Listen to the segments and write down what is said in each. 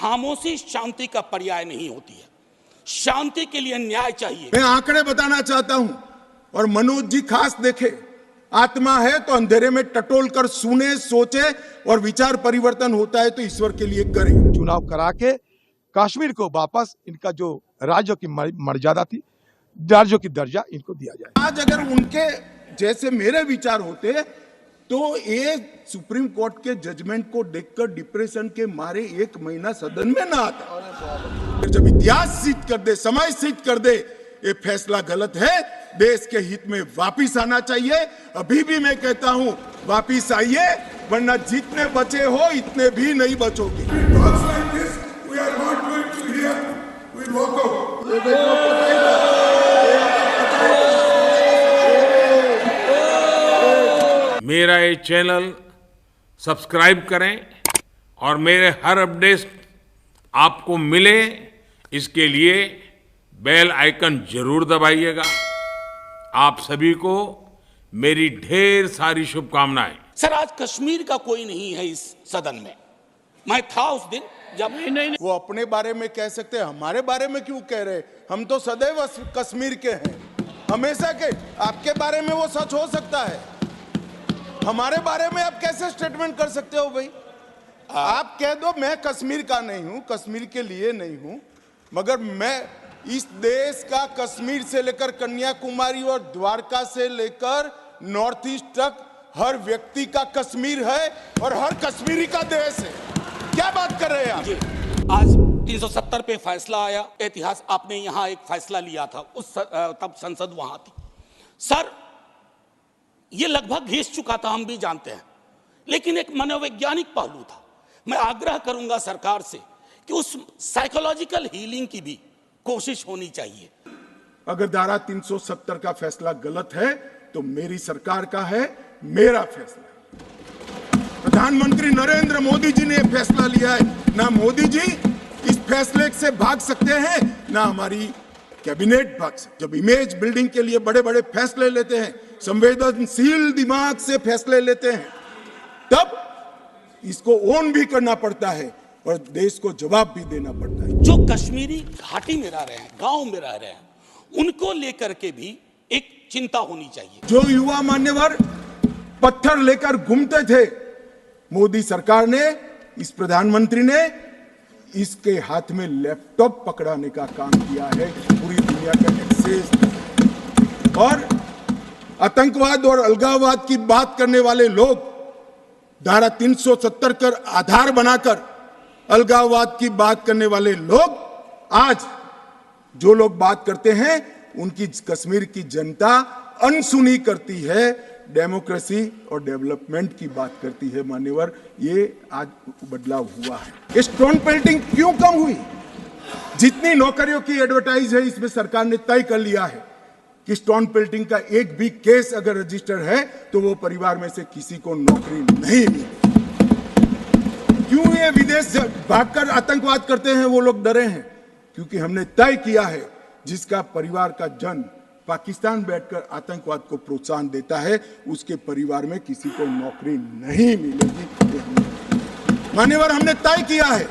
खामोशी शांति का पर्याय नहीं होती है। शांति के लिए न्याय चाहिए। मैं आंकड़े बताना चाहता हूं और मनोज जी खास देखे, आत्मा है तो अंधेरे में टटोल कर सुने, सोचे और विचार परिवर्तन होता है तो ईश्वर के लिए करें। चुनाव करा के कश्मीर को वापस इनका जो राज्य की मर्यादा थी, राज्यों की दर्जा इनको दिया जाए। आज अगर उनके जैसे मेरे विचार होते तो ये सुप्रीम कोर्ट के जजमेंट को देखकर डिप्रेशन के मारे 1 महीना सदन में ना आता। जब इतिहास सिद्ध कर दे, समय सिद्ध कर दे ये फैसला गलत है, देश के हित में वापिस आना चाहिए। अभी भी मैं कहता हूं वापिस आइए, वरना जितने बचे हो इतने भी नहीं बचोगे। मेरा ये चैनल सब्सक्राइब करें और मेरे हर अपडेट आपको मिले, इसके लिए बेल आइकन जरूर दबाइएगा। आप सभी को मेरी ढेर सारी शुभकामनाएं। सर, आज कश्मीर का कोई नहीं है इस सदन में। मैं था उस दिन जब नहीं। वो अपने बारे में कह सकते हैं, हमारे बारे में क्यों कह रहे? हम तो सदैव कश्मीर के हैं, हमेशा के। आपके बारे में वो सच हो सकता है, हमारे बारे में आप कैसे स्टेटमेंट कर सकते हो भाई? आप कह दो मैं कश्मीर का नहीं हूं, कश्मीर के लिए नहीं हूं, मगर मैं इस देश का कश्मीर से लेकर कन्याकुमारी और द्वारका से लेकर नॉर्थ ईस्ट तक हर व्यक्ति का कश्मीर है और हर कश्मीरी का देश है। क्या बात कर रहे हैं आप? आज 370 पे फैसला आया। इतिहास आपने यहां एक फैसला लिया था, तब संसद वहां थी। सर, ये लगभग घिस चुका था, हम भी जानते हैं, लेकिन एक मनोवैज्ञानिक पहलू था। मैं आग्रह करूंगा सरकार से कि उस साइकोलॉजिकल हीलिंग की भी कोशिश होनी चाहिए। अगर धारा 370 का फैसला गलत है तो मेरी सरकार का है, मेरा फैसला है। प्रधानमंत्री नरेंद्र मोदी जी ने यह फैसला लिया है। ना मोदी जी इस फैसले से भाग सकते हैं, ना हमारी कैबिनेट भाग सकती। जब इमेज बिल्डिंग के लिए बड़े बड़े फैसले लेते हैं, संवेदनशील दिमाग से फैसले लेते हैं, तब इसको ओन भी करना पड़ता है और देश को जवाब भी देना पड़ता है। जो कश्मीरी घाटी में रह रहे हैं, गांव में रह रहे हैं, उनको लेकर के भी एक चिंता होनी चाहिए। जो युवा मान्यवर पत्थर लेकर घूमते थे, मोदी सरकार ने, इस प्रधानमंत्री ने इसके हाथ में लैपटॉप पकड़ाने का काम किया है। पूरी दुनिया का एक्सेस और आतंकवाद और अलगाववाद की बात करने वाले लोग धारा 370 कर आधार बनाकर अलगाववाद की बात करने वाले लोग, आज जो लोग बात करते हैं उनकी कश्मीर की जनता अनसुनी करती है, डेमोक्रेसी और डेवलपमेंट की बात करती है। मान्यवर, ये आज बदलाव हुआ है। ये स्टोन पेल्टिंग क्यों कम हुई? जितनी नौकरियों की एडवर्टाइज है, इसमें सरकार ने तय कर लिया है कि स्टोन पेल्टिंग का एक भी केस अगर रजिस्टर है तो वो परिवार में से किसी को नौकरी नहीं मिली। क्यों ये विदेश भागकर आतंकवाद करते हैं? वो लोग डरे हैं क्योंकि हमने तय किया है जिसका परिवार का जन पाकिस्तान बैठकर आतंकवाद को प्रोत्साहन देता है, उसके परिवार में किसी को नौकरी नहीं मिलेगी। मान्यवर, हमने तय किया है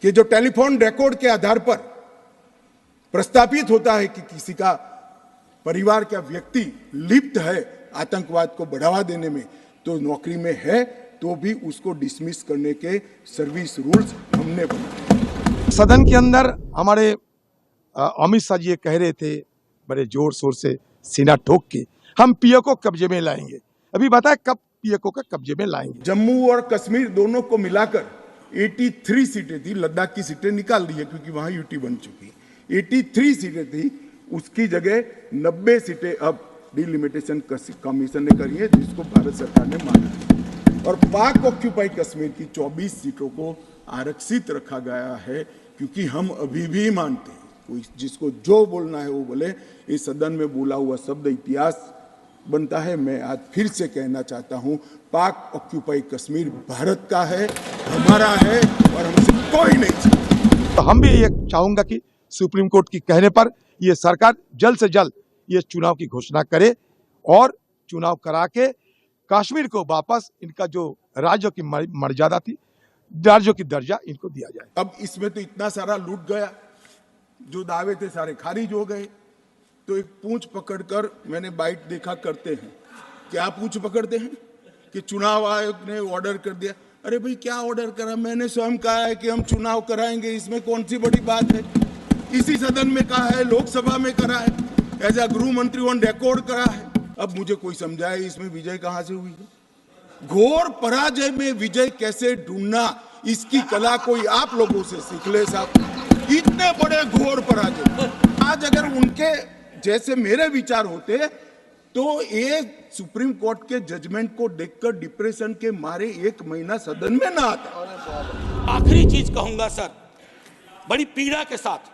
कि जो टेलीफोन रिकॉर्ड के आधार पर प्रस्तापित होता है कि किसी का परिवार का व्यक्ति लिप्त है आतंकवाद को बढ़ावा देने में, तो नौकरी में है तो भी उसको डिसमिस करने के सर्विस रूल्स हमने बनाए। सदन के अंदर हमारे अमित शाह जी ये कह रहे थे बड़े जोर शोर से, सीना ठोक के, हम पीओ को कब्जे में लाएंगे। अभी बताए कब पीओ का कब्जे में लाएंगे? जम्मू और कश्मीर दोनों को मिलाकर 83 सीटें थी, लद्दाख की सीटें निकाल दी है क्योंकि वहां यूटी बन चुकी। 83 सीटें थी, उसकी जगह 90 सीटें अब डिलिमिटेशन कमीशन ने करी है, जिसको भारत सरकार ने माना है। और पाक ऑक्यूपाई कश्मीर की 24 सीटों को आरक्षित रखा गया है क्योंकि हम अभी भी मानते हैं, कोई जिसको जो बोलना है वो बोले। इस सदन में बोला हुआ शब्द इतिहास बनता है। मैं आज फिर से कहना चाहता हूं, पाक ऑक्यूपाई कश्मीर भारत का है, हमारा है और हमसे कोई नहीं चाहता। तो हम भी ये चाहूंगा कि सुप्रीम कोर्ट की कहने पर ये सरकार जल्द से जल्द ये चुनाव की घोषणा करे और चुनाव करा के कश्मीर को वापस इनका जो राज्य की मर्यादा थी, राज्यों की दर्जा इनको दिया जाए। अब इसमें तो इतना सारा लूट गया, जो दावे थे सारे खारिज हो गए। तो एक पूंछ पकड़कर मैंने बाइट देखा करते हैं, क्या पूंछ पकड़ते हैं कि चुनाव आयोग ने ऑर्डर कर दिया। अरे भाई क्या ऑर्डर करा, मैंने स्वयं कहा है कि हम चुनाव कराएंगे, इसमें कौन सी बड़ी बात है। इसी सदन में कहा है, लोकसभा में करा है, एज अ गृह मंत्री ऑन रिकॉर्ड करा है। अब मुझे कोई समझाए इसमें विजय कहां से हुई है। घोर पराजय में विजय कैसे ढूंढना, इसकी कला कोई आप लोगों से सीख ले साहब। इतने बड़े घोर पराजय, आज अगर उनके जैसे मेरे विचार होते तो ये सुप्रीम कोर्ट के जजमेंट को देखकर डिप्रेशन के मारे 1 महीना सदन में ना आता। आखिरी चीज कहूंगा सर, बड़ी पीड़ा के साथ,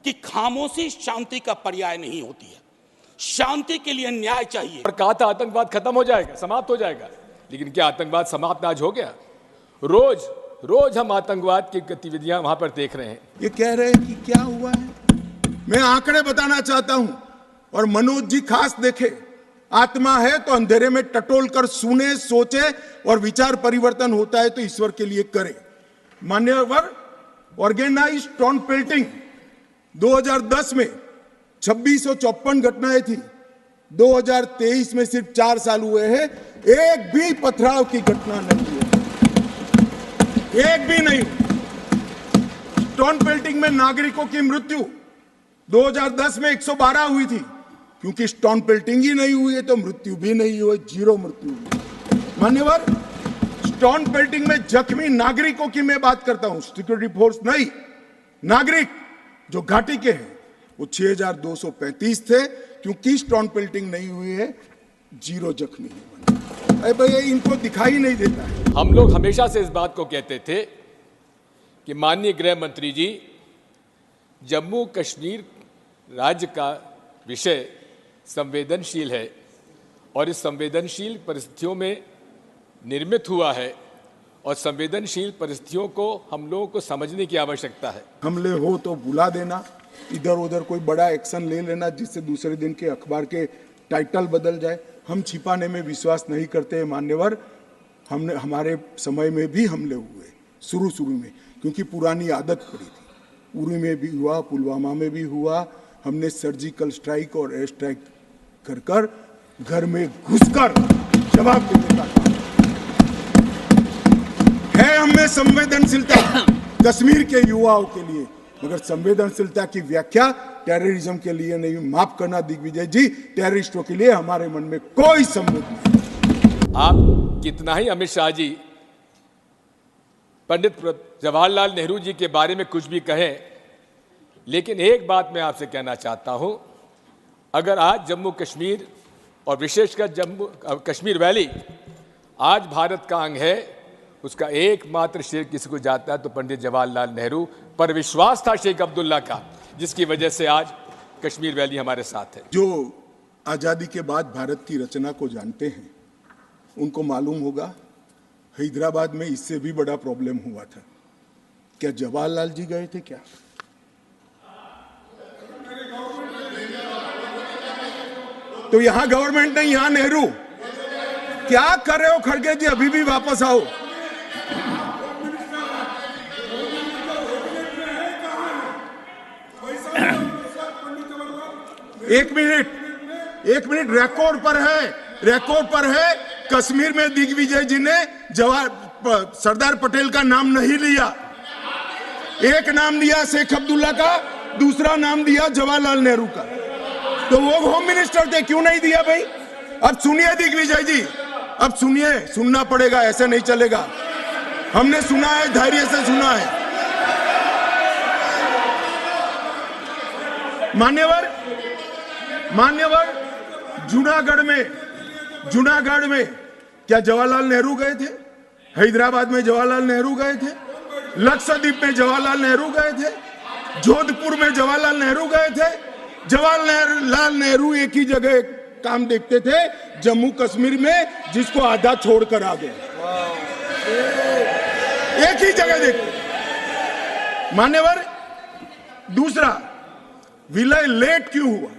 कि खामोशी शांति का पर्याय नहीं होती है। शांति के लिए न्याय चाहिए। और कहा था आतंकवाद खत्म हो जाएगा, समाप्त हो जाएगा, लेकिन क्या आतंकवाद समाप्त आज हो गया? रोज रोज हम आतंकवाद की गतिविधियां वहां पर देख रहे हैं। ये कह रहे हैं कि क्या हुआ है, मैं आंकड़े बताना चाहता हूं, और मनोज जी खास देखे। आत्मा है तो अंधेरे में टटोल कर सुने, सोचे, और विचार परिवर्तन होता है तो ईश्वर के लिए करे। मान्यवर, ऑर्गेनाइज्ड स्टोन पेल्टिंग 2010 में 2654 घटनाएं थी, 2023 में सिर्फ 4 साल हुए हैं, एक भी पथराव की घटना नहीं हुई, एक भी नहीं। स्टोन पेल्टिंग में नागरिकों की मृत्यु 2010 में 112 हुई थी, क्योंकि स्टोन पेल्टिंग ही नहीं हुई है तो मृत्यु भी नहीं हुई, 0 मृत्यु हुई। मान्यवर, स्टोन पेल्टिंग में जख्मी नागरिकों की मैं बात करता हूं, सिक्योरिटी फोर्स नहीं, नागरिक जो घाटी के हैं, वो 6235 थे, क्योंकि स्टोन पेल्टिंग नहीं हुई है, 0 जख्मी है। अरे भैया, इनको दिखाई नहीं देता है। हम लोग हमेशा से इस बात को कहते थे कि माननीय गृह मंत्री जी, जम्मू कश्मीर राज्य का विषय संवेदनशील है और इस संवेदनशील परिस्थितियों में निर्मित हुआ है, और संवेदनशील परिस्थितियों को हम लोगों को समझने की आवश्यकता है। हमले हो तो बुला देना, इधर उधर कोई बड़ा एक्शन ले लेना जिससे दूसरे दिन के अखबार के टाइटल बदल जाए। हम छिपाने में विश्वास नहीं करते हैं मान्यवर। हमने हमारे समय में भी हमले हुए शुरू में, क्योंकि पुरानी आदत पड़ी थी। उरी में भी हुआ, पुलवामा में भी हुआ। हमने सर्जिकल स्ट्राइक और एयर स्ट्राइक कर कर घर में घुसकर जवाब देने का काम है। हमें संवेदनशीलता कश्मीर के युवाओं के लिए, मगर संवेदनशीलता की व्याख्या टेररिज्म के लिए नहीं। माफ करना दिग्विजय जी, टेररिस्टों के लिए हमारे मन में कोई संबंध नहीं। आप कितना ही अमित शाह जी पंडित जवाहरलाल नेहरू जी के बारे में कुछ भी कहें, लेकिन एक बात मैं आपसे कहना चाहता हूं, अगर आज जम्मू कश्मीर और विशेषकर जम्मू कश्मीर वैली आज भारत का अंग है, उसका एकमात्र श्रेय किसी को जाता है तो पंडित जवाहरलाल नेहरू पर विश्वास था शेख अब्दुल्ला का, जिसकी वजह से आज कश्मीर वैली हमारे साथ है। जो आजादी के बाद भारत की रचना को जानते हैं उनको मालूम होगा हैदराबाद में इससे भी बड़ा प्रॉब्लम हुआ था। क्या जवाहरलाल जी गए थे क्या? तो यहां गवर्नमेंट नहीं, यहां नेहरू। क्या कर रहे हो खड़गे जी, अभी भी वापस आओ। एक मिनट, रिकॉर्ड पर है। कश्मीर में दिग्विजय जी ने सरदार पटेल का नाम नहीं लिया। एक नाम लिया शेख अब्दुल्ला का, दूसरा नाम दिया जवाहरलाल नेहरू का। तो वो होम मिनिस्टर थे, क्यों नहीं दिया भाई? अब सुनिए दिग्विजय जी, अब सुनिए, सुनना पड़ेगा, ऐसे नहीं चलेगा। हमने सुना है, धैर्य से सुना है। मान्यवर, जूनागढ़ में क्या जवाहरलाल नेहरू गए थे? हैदराबाद में जवाहरलाल नेहरू गए थे? लक्षद्वीप में जवाहरलाल नेहरू गए थे? जोधपुर में जवाहरलाल नेहरू गए थे? जवाहरलाल नेहरू एक ही जगह काम देखते थे, जम्मू कश्मीर में, जिसको आधा छोड़कर आ गए। एक ही जगह देखते। मान्यवर, दूसरा, विलय लेट क्यों हुआ?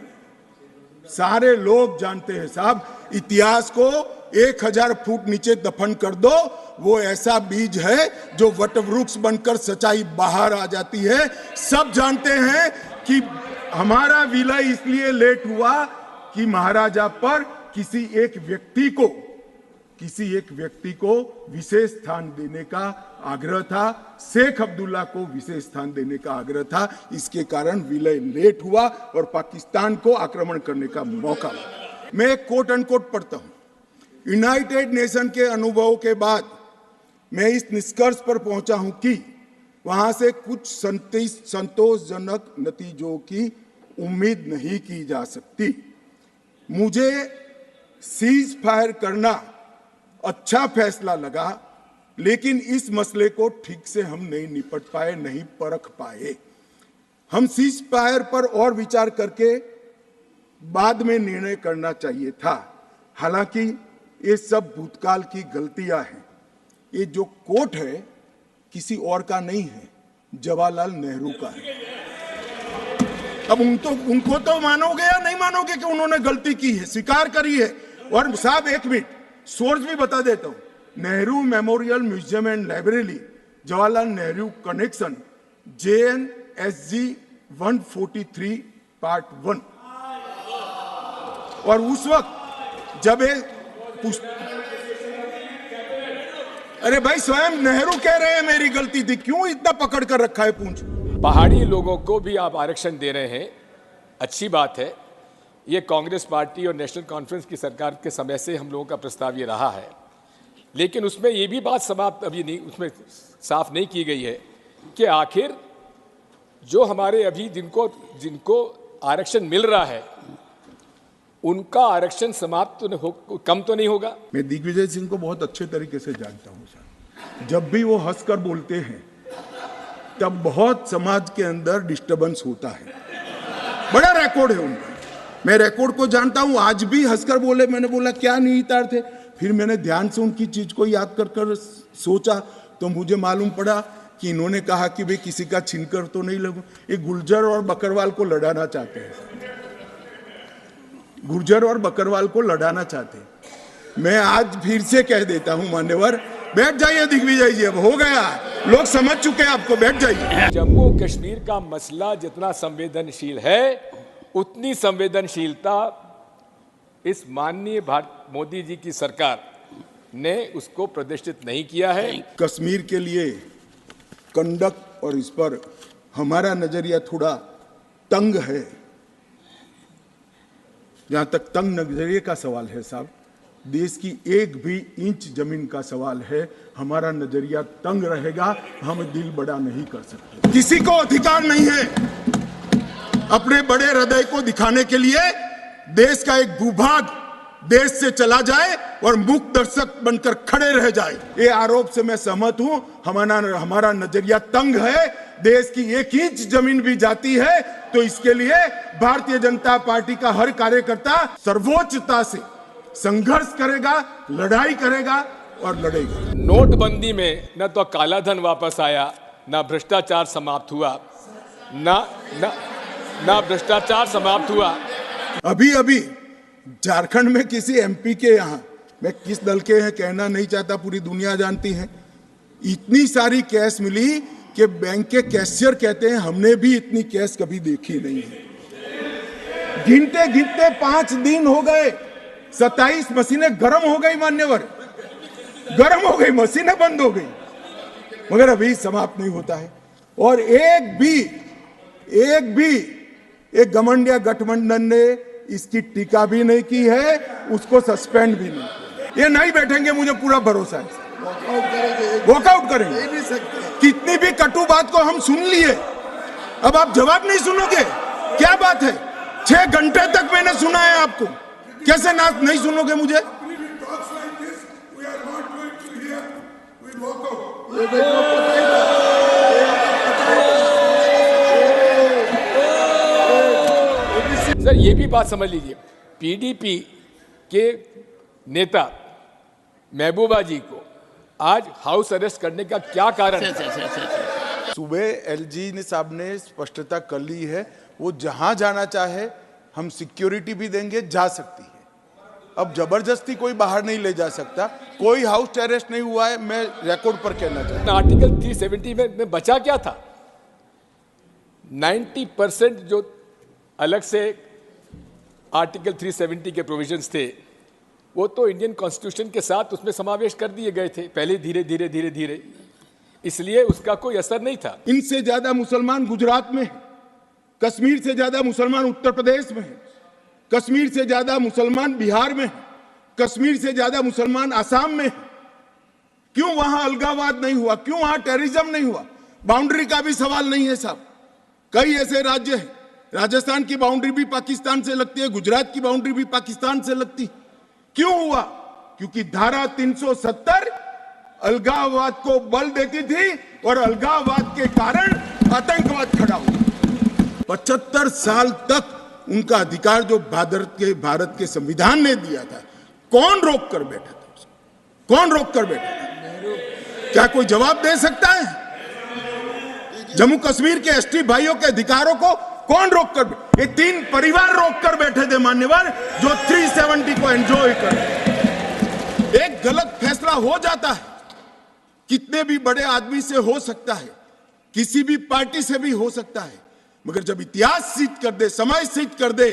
सारे लोग जानते हैं साहब, इतिहास को 1000 फुट नीचे दफन कर दो, वो ऐसा बीज है जो वटवृक्ष बनकर सच्चाई बाहर आ जाती है। सब जानते हैं कि हमारा विलय इसलिए लेट हुआ कि महाराजा पर किसी एक व्यक्ति को विशेष स्थान देने का आग्रह था, शेख अब्दुल्ला को विशेष स्थान देने का आग्रह था। इसके कारण विलय लेट हुआ और पाकिस्तान को आक्रमण करने का मौका मिला। मैं एक कोट अनकोट पढ़ता हूं, यूनाइटेड नेशन के अनुभव के बाद मैं इस निष्कर्ष पर पहुंचा हूं कि वहां से कुछ संतोषजनक नतीजों की उम्मीद नहीं की जा सकती। मुझे सीज फायर करना अच्छा फैसला लगा, लेकिन इस मसले को ठीक से हम नहीं निपट पाए, नहीं परख पाए। हम सीज फायर पर और विचार करके बाद में निर्णय करना चाहिए था। हालांकि ये सब भूतकाल की गलतियां हैं। ये जो कोट है किसी और का नहीं है, जवाहरलाल नेहरू का है। अब उनको तो मानोगे या नहीं मानोगे कि उन्होंने गलती की है, स्वीकार करी है। और साहब एक मिनट, सोर्स भी बता देता हूं, Nehru memorial museum and library, Jawaharlal Nehru connection, JNSG 143 part 1। और उस वक्त जब अरे भाई स्वयं नेहरू कह रहे हैं मेरी गलती थी, क्यों इतना पकड़ कर रखा है पूंछ? पहाड़ी लोगों को भी आप आरक्षण दे रहे हैं, अच्छी बात है। ये कांग्रेस पार्टी और नेशनल कॉन्फ्रेंस की सरकार के समय से हम लोगों का प्रस्ताव ये रहा है, लेकिन उसमें ये भी बात समाप्त अभी नहीं, उसमें साफ नहीं की गई है कि आखिर जो हमारे अभी जिनको आरक्षण मिल रहा है उनका आरक्षण समाप्त तो कम तो नहीं होगा। मैं दिग्विजय सिंह को बहुत अच्छे तरीके से जानता हूं सर। जब भी वो हंसकर बोलते हैं तब बहुत समाज के अंदर डिस्टर्बेंस होता है। बड़ा रिकॉर्ड है उनका, मैं रिकॉर्ड को जानता हूं। आज भी हंसकर बोले, मैंने बोला क्या निहितार्थ थे, फिर मैंने ध्यान से उनकी चीज को याद कर सोचा तो मुझे मालूम पड़ा कि इन्होंने कहा कि भाई किसी का छीनकर तो नहीं लगू। ये गुर्जर और बकरवाल को लड़ाना चाहते हैं, गुर्जर और बकरवाल को लड़ाना चाहते हैं। मैं आज फिर से कह देता हूं मान्यवर, बैठ जाइए दिग्विजय जी, अब हो गया, लोग समझ चुके हैं आपको, बैठ जाइए। जम्मू कश्मीर का मसला जितना संवेदनशील है उतनी संवेदनशीलता इस माननीय मोदी जी की सरकार ने उसको प्रदर्शित नहीं किया है। कश्मीर के लिए कंडक्ट और इस पर हमारा नजरिया थोड़ा तंग है। जहां तक तंग नजरिए का सवाल है साहब, देश की एक भी इंच जमीन का सवाल है, हमारा नजरिया तंग रहेगा, हम दिल बड़ा नहीं कर सकते। किसी को अधिकार नहीं है अपने बड़े हृदय को दिखाने के लिए देश का एक भूभाग देश से चला जाए और मूक दर्शक बनकर खड़े रह जाए। ये आरोप से मैं सहमत हूं। हमारा नजरिया तंग है, देश की एक इंच जमीन भी जाती है तो इसके लिए भारतीय जनता पार्टी का हर कार्यकर्ता सर्वोच्चता से संघर्ष करेगा, लड़ाई करेगा और लड़ेगा। नोटबंदी में न तो काला धन वापस आया, न भ्रष्टाचार समाप्त हुआ, न भ्रष्टाचार समाप्त हुआ। अभी झारखंड में किसी MP के यहाँ, मैं किस दल के हैं कहना नहीं चाहता, पूरी दुनिया जानती है, इतनी सारी कैश मिली कि बैंक के कैशियर कहते हैं हमने भी इतनी कैश कभी देखी नहीं है। गिनते 5 दिन हो गए, 27 मशीनें गर्म हो गई मान्यवर, गर्म हो गई, मशीनें बंद हो गई, मगर अभी समाप्त नहीं होता है। और एक भी एक घमंडिया गठबंधन ने इसकी टीका भी नहीं की है, उसको सस्पेंड भी नहीं। ये नहीं बैठेंगे, मुझे पूरा भरोसा है, वॉकआउट करेंगे। कितनी भी कटु बात को हम सुन लिए, अब आप जवाब नहीं सुनोगे, क्या बात है? 6 घंटे तक मैंने सुना है आपको, कैसे ना नहीं सुनोगे मुझे? सर ये भी बात समझ लीजिए, PDP के नेता महबूबा जी को आज हाउस अरेस्ट करने का क्या कारण है? सुबह LG साहब ने स्पष्टता कर ली है, वो जहां जाना चाहे हम सिक्योरिटी भी देंगे, जा सकती है। अब जबरदस्ती कोई बाहर नहीं ले जा सकता, कोई हाउस अरेस्ट नहीं हुआ है, मैं रिकॉर्ड पर कहना चाहता हूं। आर्टिकल 370 में बचा क्या था? 90% जो अलग से आर्टिकल 370 के प्रोविजंस थे वो तो इंडियन कॉन्स्टिट्यूशन के साथ उसमें समावेश कर दिए गए थे पहले, धीरे धीरे धीरे धीरे, इसलिए उसका कोई असर नहीं था। इनसे ज्यादा मुसलमान गुजरात में है, कश्मीर से ज्यादा मुसलमान उत्तर प्रदेश में है, कश्मीर से ज्यादा मुसलमान बिहार में है, कश्मीर से ज्यादा मुसलमान आसाम में है। क्यों वहां अलगाववाद नहीं हुआ? क्यों वहां टेररिज्म नहीं हुआ? बाउंड्री का भी सवाल नहीं है साहब। कई ऐसे राज्य हैं, राजस्थान की बाउंड्री भी पाकिस्तान से लगती है, गुजरात की बाउंड्री भी पाकिस्तान से लगती। क्यों हुआ? क्योंकि धारा 370 अलगाववाद को बल देती थी और अलगाववाद के कारण आतंकवाद खड़ा हुआ। 75 साल तक उनका अधिकार जो भारत के संविधान ने दिया था, कौन रोक कर बैठा था उसको? कौन रोक कर बैठा था? क्या कोई जवाब दे सकता है? जम्मू कश्मीर के एसटी भाइयों के अधिकारों को कौन रोक कर? ये 3 परिवार रोक कर बैठे थे मान्यवर, जो 370 को एंजॉय कर। एक गलत फैसला हो जाता है, कितने भी बड़े आदमी से हो सकता है, किसी भी पार्टी से भी हो सकता है, मगर जब इतिहास सिद्ध कर दे, समय सिद्ध कर दे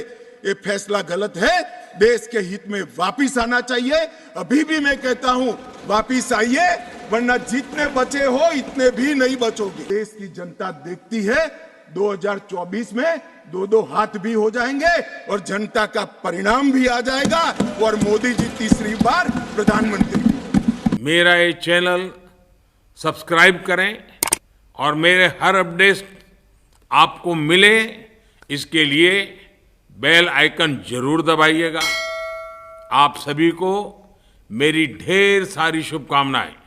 ये फैसला गलत है, देश के हित में वापिस आना चाहिए। अभी भी मैं कहता हूं, वापिस आइए, वरना जितने बचे हो इतने भी नहीं बचोगे। देश की जनता देखती है 2024 में 2-2 हाथ भी हो जाएंगे और जनता का परिणाम भी आ जाएगा और मोदी जी तीसरी बार प्रधानमंत्री। मेरा ये चैनल सब्सक्राइब करें और मेरे हर अपडेट आपको मिले, इसके लिए बेल आइकन जरूर दबाइएगा। आप सभी को मेरी ढेर सारी शुभकामनाएं।